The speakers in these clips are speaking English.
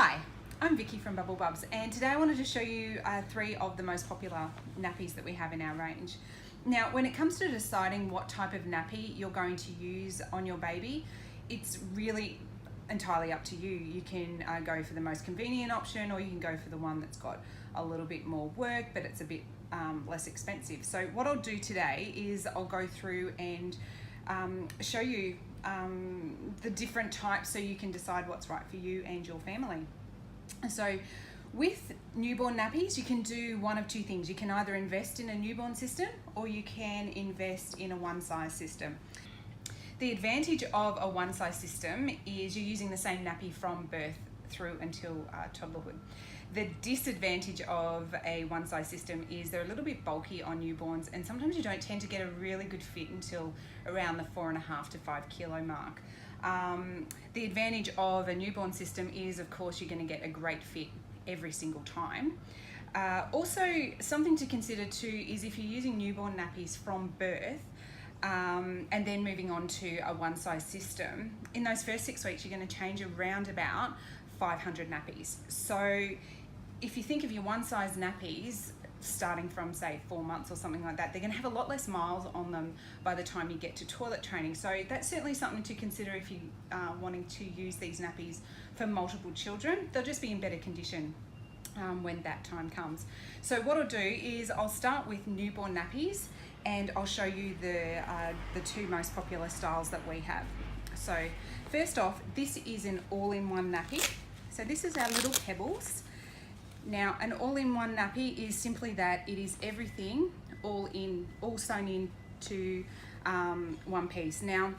Hi, I'm Vicky from Bubble Bubs, and today I wanted to show you 3 of the most popular nappies that we have in our range. Now, when it comes to deciding what type of nappy you're going to use on your baby, it's really entirely up to you. You can go for the most convenient option, or you can go for the one that's got a little bit more work, but it's a bit less expensive. So what I'll do today is I'll go through and show you the different types so you can decide what's right for you and your family. So with newborn nappies, you can do one of 2 things. You can either invest in a newborn system or you can invest in a one-size system. The advantage of a one-size system is you're using the same nappy from birth through until toddlerhood. The disadvantage of a one-size system is they're a little bit bulky on newborns, and sometimes you don't tend to get a really good fit until around the 4.5 to 5 kilo mark. The advantage of a newborn system is, of course, you're going to get a great fit every single time. Also, something to consider too is if you're using newborn nappies from birth, and then moving on to a one-size system, in those first 6 weeks you're going to change around about 500 nappies. So if you think of your one-size nappies starting from say 4 months or something like that, they're going to have a lot less miles on them by the time you get to toilet training. So that's certainly something to consider if you are wanting to use these nappies for multiple children. They'll just be in better condition when that time comes. So what I'll do is I'll start with newborn nappies, and I'll show you the 2 most popular styles that we have. So first off, this is an all-in-one nappy. So this is our little Pebbles. Now, an all-in-one nappy is simply that it is everything all sewn into one piece. Now,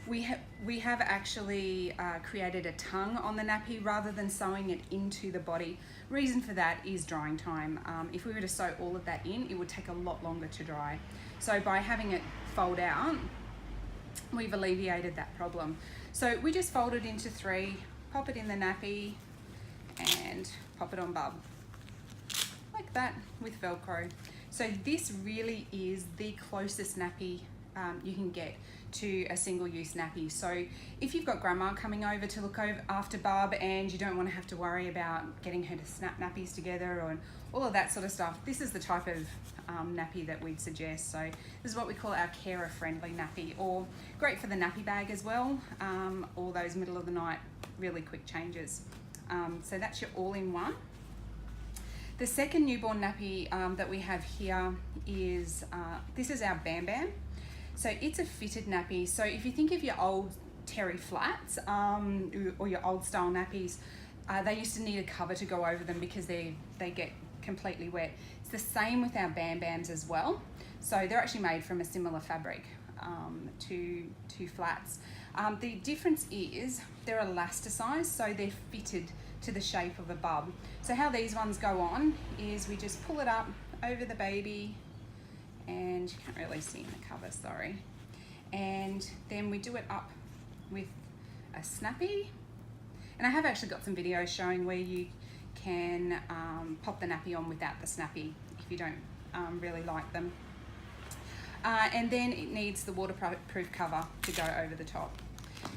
we have actually created a tongue on the nappy rather than sewing it into the body. Reason for that is drying time. If we were to sew all of that in, it would take a lot longer to dry. So by having it fold out, we've alleviated that problem. So we just fold it into 3, pop it in the nappy, and pop it on Bub. Like that, with Velcro. So this really is the closest nappy you can get to a single-use nappy. So if you've got grandma coming over to look after Bub and you don't want to have to worry about getting her to snap nappies together and all of that sort of stuff, this is the type of nappy that we'd suggest. So this is what we call our carer-friendly nappy, or great for the nappy bag as well, or those middle of the night really quick changes. So that's your all-in-one. The second newborn nappy that we have here is, this is our Bam Bam. So it's a fitted nappy. So if you think of your old Terry Flats or your old style nappies, they used to need a cover to go over them because they get completely wet. It's the same with our Bam Bams as well. So they're actually made from a similar fabric to flats. The difference is they're elasticized, so they're fitted to the shape of a bub. So how these ones go on is we just pull it up over the baby, and you can't really see in the cover, sorry. And then we do it up with a snappy. And I have actually got some videos showing where you can pop the nappy on without the snappy if you don't really like them. And then it needs the waterproof cover to go over the top.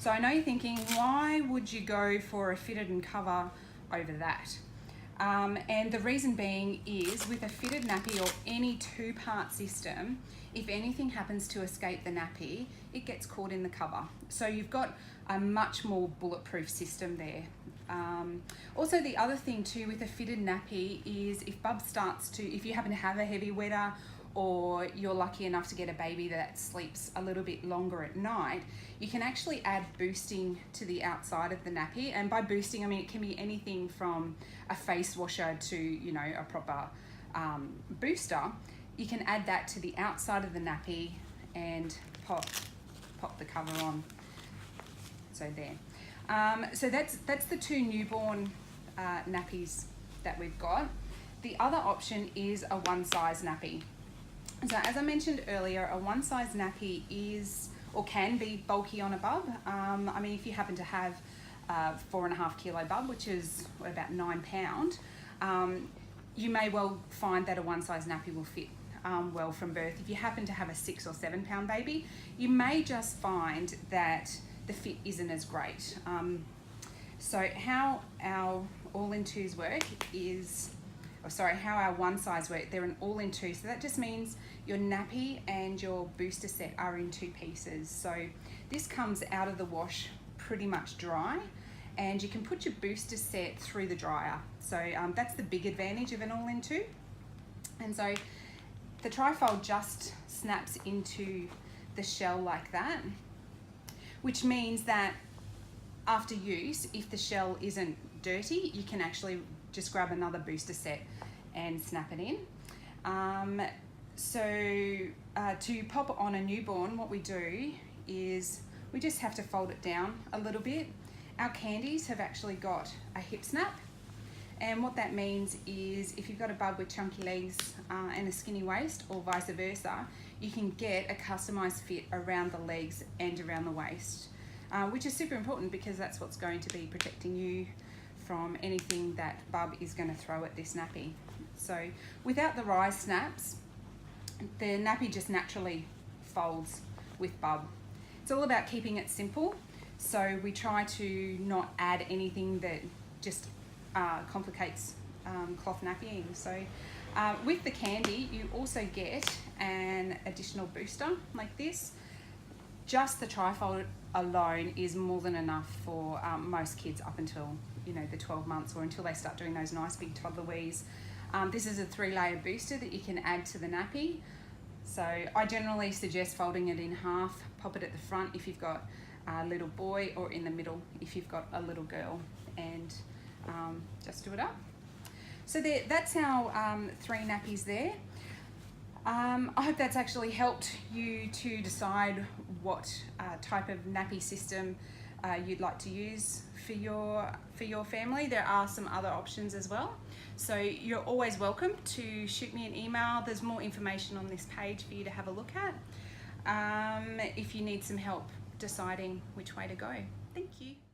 So I know you're thinking, why would you go for a fitted and cover over that? And the reason being is with a fitted nappy or any 2-part system, if anything happens to escape the nappy, it gets caught in the cover. So you've got a much more bulletproof system there. Also, the other thing too with a fitted nappy is if Bub starts to, if you happen to have a heavy wetter, or you're lucky enough to get a baby that sleeps a little bit longer at night, you can actually add boosting to the outside of the nappy. And by boosting, I mean it can be anything from a face washer to, you know, a proper booster. You can add that to the outside of the nappy and pop the cover on. So there. So that's the 2 newborn nappies that we've got. The other option is a one-size nappy. So as I mentioned earlier, a one-size nappy is or can be bulky on a bub. I mean, if you happen to have a 4.5 kilo bub, which is about 9 pound, you may well find that a one-size nappy will fit well from birth. If you happen to have a 6 or 7 pound baby, you may just find that the fit isn't as great. So how our all-in-twos work is, how our one size work, they're an all-in-two. So that just means your nappy and your booster set are in 2 pieces. So this comes out of the wash pretty much dry, and you can put your booster set through the dryer. So that's the big advantage of an all-in-two. And so the trifold just snaps into the shell like that, which means that after use, if the shell isn't dirty, you can actually just grab another booster set and snap it in. To pop on a newborn, what we do is we just have to fold it down a little bit. Our candies have actually got a hip snap, and what that means is if you've got a bub with chunky legs and a skinny waist, or vice versa, you can get a customized fit around the legs and around the waist, which is super important because that's what's going to be protecting you from anything that bub is going to throw at this nappy. So without the rise snaps, the nappy just naturally folds with bub. It's all about keeping it simple, so we try to not add anything that just complicates cloth nappying. So with the candy, you also get an additional booster like this. Just the trifold alone is more than enough for most kids up until the 12 months, or until they start doing those nice big toddler wees. This is a 3-layer booster that you can add to the nappy. So I generally suggest folding it in half, pop it at the front if you've got a little boy, or in the middle if you've got a little girl, and just do it up. So that's our 3 nappies there. I hope that's actually helped you to decide what type of nappy system you'd like to use for your family. There are some other options as well. So you're always welcome to shoot me an email. There's more information on this page for you to have a look at if you need some help deciding which way to go. Thank you.